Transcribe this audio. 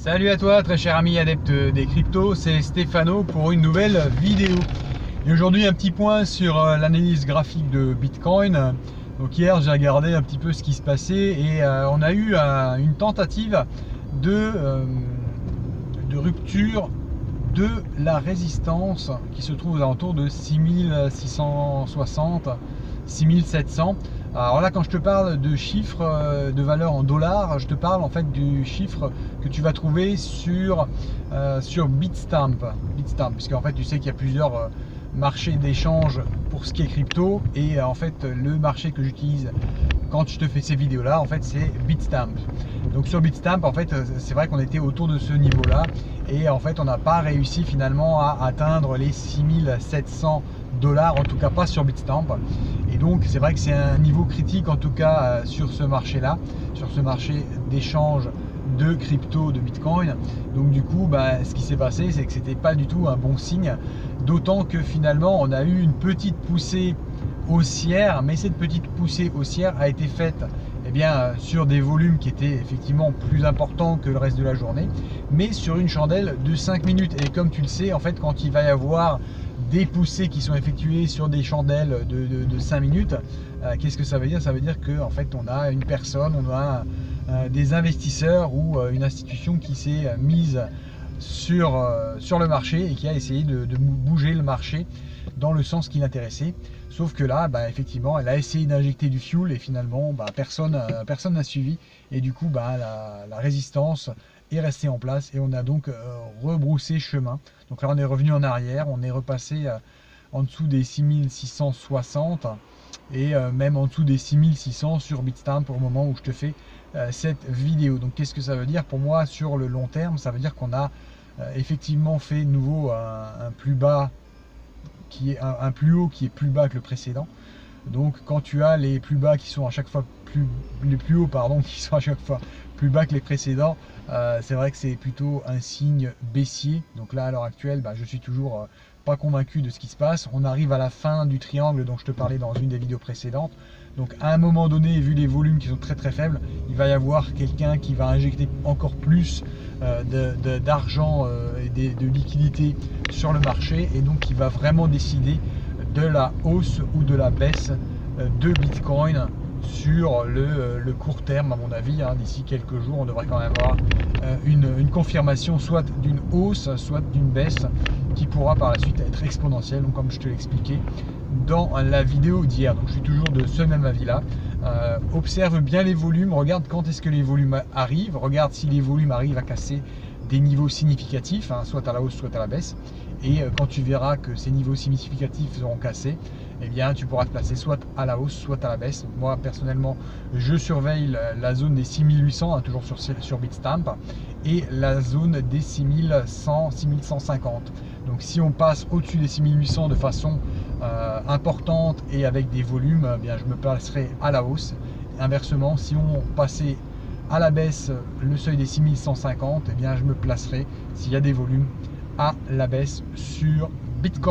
Salut à toi très cher ami adepte des cryptos, c'est Stéphano pour une nouvelle vidéo. Et aujourd'hui un petit point sur l'analyse graphique de Bitcoin. Donc hier j'ai regardé un petit peu ce qui se passait et on a eu une tentative de rupture de la résistance qui se trouve aux alentours de 6660, 6700. Alors là, quand je te parle de chiffres de valeur en dollars, je te parle en fait du chiffre que tu vas trouver sur Bitstamp, puisqu'en fait tu sais qu'il y a plusieurs marchés d'échange pour ce qui est crypto, et en fait le marché que j'utilise quand je te fais ces vidéos là, en fait c'est Bitstamp. Donc sur Bitstamp, en fait c'est vrai qu'on était autour de ce niveau là, et en fait on n'a pas réussi finalement à atteindre les 6700 dollars, en tout cas pas sur Bitstamp. Et donc c'est vrai que c'est un niveau critique en tout cas sur ce marché là, sur ce marché d'échange de crypto, de Bitcoin. Donc du coup ce qui s'est passé, c'est que c'était pas du tout un bon signe, d'autant que finalement on a eu une petite poussée haussière, mais cette petite poussée haussière a été faite sur des volumes qui étaient effectivement plus importants que le reste de la journée, mais sur une chandelle de 5 minutes. Et comme tu le sais, en fait, quand il va y avoir des poussées qui sont effectuées sur des chandelles de 5 minutes, qu'est-ce que ça veut dire? Ça veut dire qu'en fait, on a une personne, on a des investisseurs ou une institution qui s'est mise sur le marché et qui a essayé de bouger le marché dans le sens qui l'intéressait. Sauf que là, effectivement, elle a essayé d'injecter du fuel et finalement, personne n'a suivi. Et du coup, la résistance est restée en place et on a donc rebroussé chemin. Donc là, on est revenu en arrière, on est repassé en dessous des 6660 et même en dessous des 6600 sur Bitstamp au moment où je te fais cette vidéo. Donc qu'est-ce que ça veut dire pour moi sur le long terme? Ça veut dire qu'on a effectivement fait de nouveau un plus bas qui est un plus haut qui est plus bas que le précédent. Donc quand tu as les plus bas qui sont à chaque fois les plus hauts qui sont à chaque fois plus bas que les précédents, c'est vrai que c'est plutôt un signe baissier. Donc là à l'heure actuelle, je suis toujours pas convaincu de ce qui se passe. On arrive à la fin du triangle dont je te parlais dans une des vidéos précédentes. Donc à un moment donné, vu les volumes qui sont très très faibles, il va y avoir quelqu'un qui va injecter encore plus d'argent et de liquidité sur le marché, et donc qui va vraiment décider de la hausse ou de la baisse de Bitcoin sur le court terme. À mon avis, d'ici quelques jours, on devrait quand même avoir une confirmation soit d'une hausse, soit d'une baisse, qui pourra par la suite être exponentielle, donc comme je te l'expliquais dans la vidéo d'hier. Donc je suis toujours de ce même avis là. Observe bien les volumes, regarde quand est-ce que les volumes arrivent, regarde si les volumes arrivent à casser des niveaux significatifs, soit à la hausse, soit à la baisse. Et quand tu verras que ces niveaux significatifs seront cassés, tu pourras te placer soit à la hausse, soit à la baisse. Donc moi personnellement, je surveille la zone des 6800, toujours sur Bitstamp, et la zone des 6100, 6150. Donc si on passe au-dessus des 6800 de façon importante et avec des volumes, je me placerai à la hausse. Inversement, si on passait à la baisse le seuil des 6150, je me placerai, s'il y a des volumes, à la baisse sur Bitcoin.